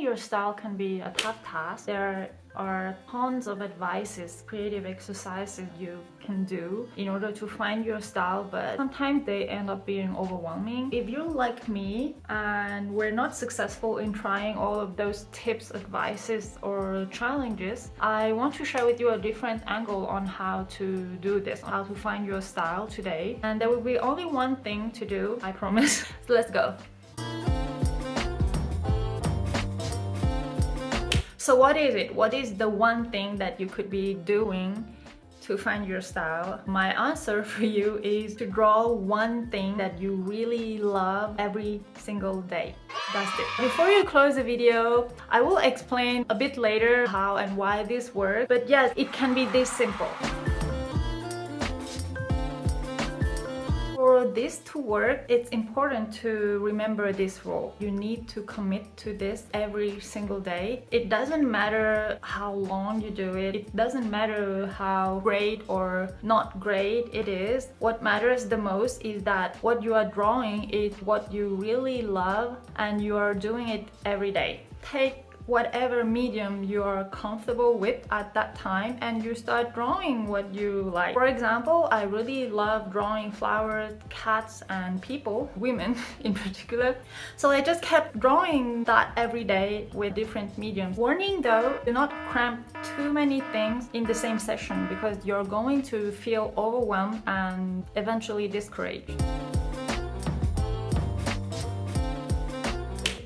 your style can be a tough task. There are tons of advices, creative exercises you can do in order to find your style, but sometimes they end up being overwhelming. If you're like me and we're not successful in trying all of those tips, advices, or challenges, I want to share with you a different angle on how to do this, how to find your style today. And there will be only one thing to do, I promise. So let's go. So what is it? What is the one thing that you could be doing to find your style? My answer for you is to draw one thing that you really love every single day. That's it. Before you close the video, I will explain a bit later how and why this works. But yes, it can be this simple. For this to work, it's important to remember this rule. You need to commit to this every single day. It doesn't matter how long you do it. It doesn't matter how great or not great it is. What matters the most is that what you are drawing is what you really love and you are doing it every day. Take whatever medium you are comfortable with at that time and you start drawing what you like. For example, I really love drawing flowers, cats, and people, women in particular. So I just kept drawing that every day with different mediums. Warning though, do not cramp too many things in the same session because you're going to feel overwhelmed and eventually discouraged.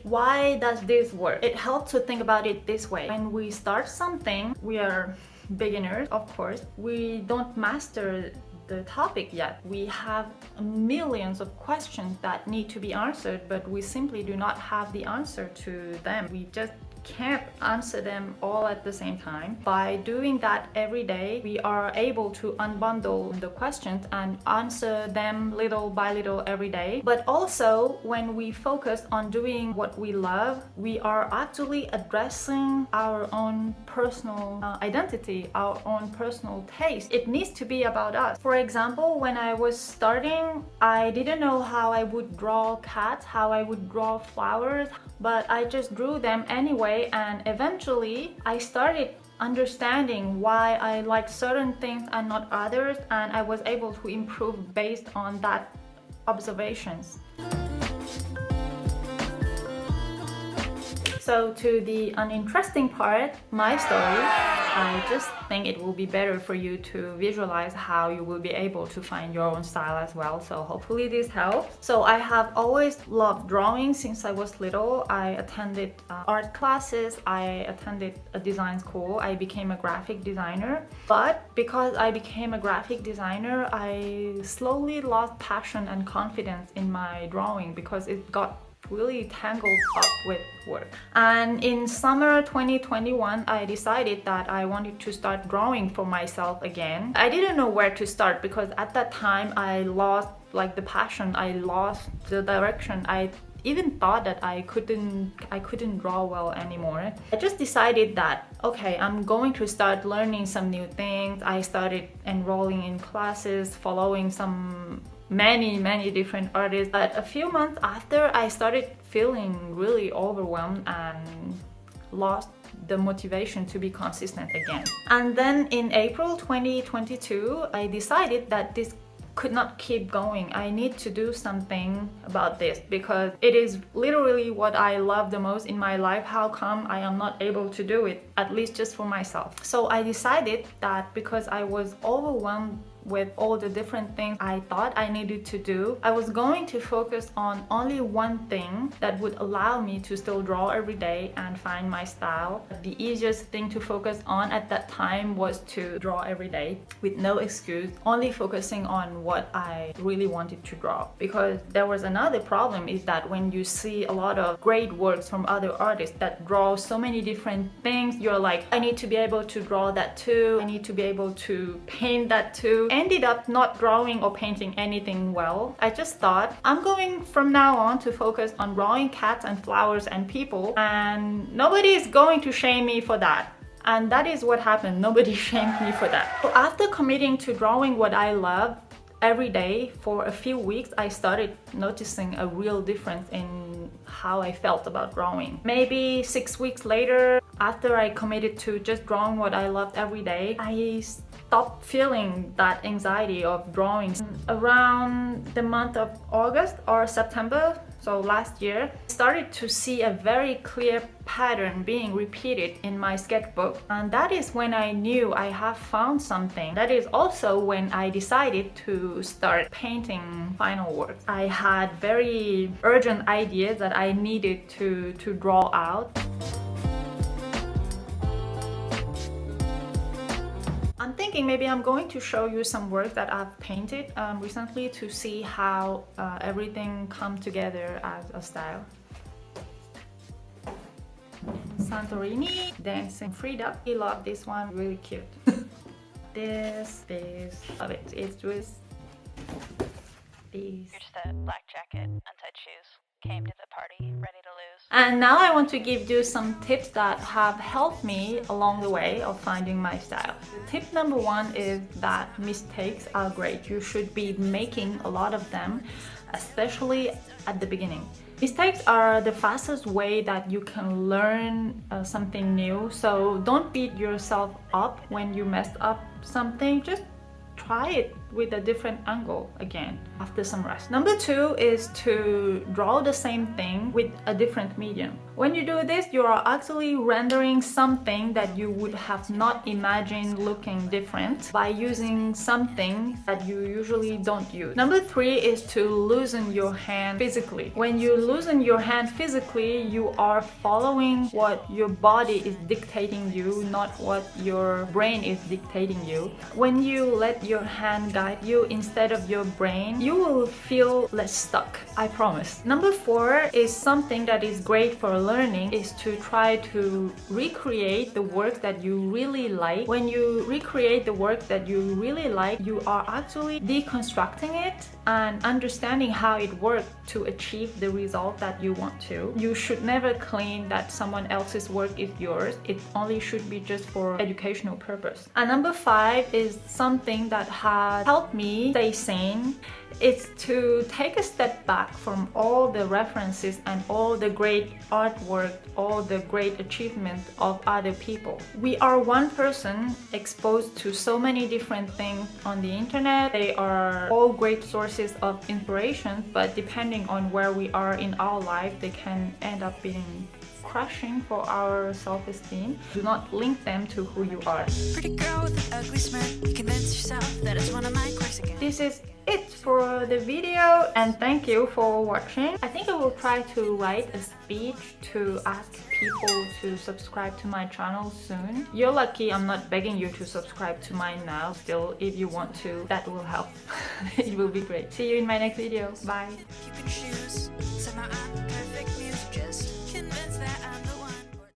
Why does this work? It helps to think about it this way. When we start something, we are beginners, of course. We don't master the topic yet. We have millions of questions that need to be answered, but we simply do not have the answer to them. We just can't answer them all at the same time. By doing that every day, we are able to unbundle the questions and answer them little by little every day. But also, when we focus on doing what we love, we are actually addressing our own personal identity, our own personal taste. It needs to be about us. For example, when I was starting, I didn't know how I would draw cats, how I would draw flowers, but I just drew them anyway. And eventually I started understanding why I like certain things and not others, and I was able to improve based on that observations. So to the uninteresting part, my story, I just think it will be better for you to visualize how you will be able to find your own style as well. So hopefully this helps. So I have always loved drawing since I was little. I attended art classes, I attended a design school, I became a graphic designer. But because I became a graphic designer, I slowly lost passion and confidence in my drawing because it got really tangled up with work. And in summer 2021, I decided that I wanted to start drawing for myself again. I didn't know where to start because at that time I lost the passion, I lost the direction. I even thought that I couldn't draw well anymore. I just decided that, okay, I'm going to start learning some new things. I started enrolling in classes, following many different artists. But a few months after, I started feeling really overwhelmed and lost the motivation to be consistent again. And then in April 2022, I decided that this could not keep going. I need to do something about this because it is literally what I love the most in my life. How come I am not able to do it, at least just for myself? So I decided that because I was overwhelmed with all the different things I thought I needed to do, I was going to focus on only one thing that would allow me to still draw every day and find my style. The easiest thing to focus on at that time was to draw every day with no excuse, only focusing on what I really wanted to draw. Because there was another problem, is that when you see a lot of great works from other artists that draw so many different things, you're like, I need to be able to draw that too, I need to be able to paint that too. Ended up not drawing or painting anything well. I just thought, I'm going from now on to focus on drawing cats and flowers and people, and nobody is going to shame me for that. And that is what happened. Nobody shamed me for that. So after committing to drawing what I love every day for a few weeks, I started noticing a real difference in how I felt about drawing. Maybe 6 weeks later, after I committed to just drawing what I loved every day, I stopped feeling that anxiety of drawing. Around the month of August or September, so last year, I started to see a very clear pattern being repeated in my sketchbook, and that is when I knew I have found something. That is also when I decided to start painting final work. I had very urgent ideas that I needed to draw out. I'm thinking maybe I'm going to show you some work that I've painted recently to see how everything come together as a style. Santorini, Dancing Frida. I love this one, really cute. this, love it. It's just these. You're just a black jacket, untied shoes. Came to the party, ready to lose. And now I want to give you some tips that have helped me along the way of finding my style. Tip number 1 is that mistakes are great. You should be making a lot of them, especially at the beginning. Mistakes are the fastest way that you can learn something new. So don't beat yourself up when you messed up something. Just try it with a different angle again after some rest. Number 2 is to draw the same thing with a different medium. When you do this, you are actually rendering something that you would have not imagined looking different by using something that you usually don't use. Number 3 is to loosen your hand physically. When you loosen your hand physically, you are following what your body is dictating you, not what your brain is dictating you. When you let your hand guide you instead of your brain, you will feel less stuck, I promise. Number 4 is something that is great for learning, is to try to recreate the work that you really like. When you recreate the work that you really like, you are actually deconstructing it and understanding how it worked to achieve the result that you want to. You should never claim that someone else's work is yours. It only should be just for educational purpose. And number 5 is something that has helped me stay sane. It's to take a step back from all the references and all the great artwork, all the great achievements of other people. We are one person exposed to so many different things on the internet. They are all great sources of inspiration, but depending on where we are in our life, they can end up being crushing for our self-esteem. Do not link them to who you are. Pretty girl with an ugly smirk, you convince yourself that it's one of my quirks again. This is it for the video, and thank you for watching. I think I will try to write a speech to ask people to subscribe to my channel soon. You're lucky I'm not begging you to subscribe to mine now. Still, if you want to, that will help. It will be great. See you in my next video. Bye. You can choose.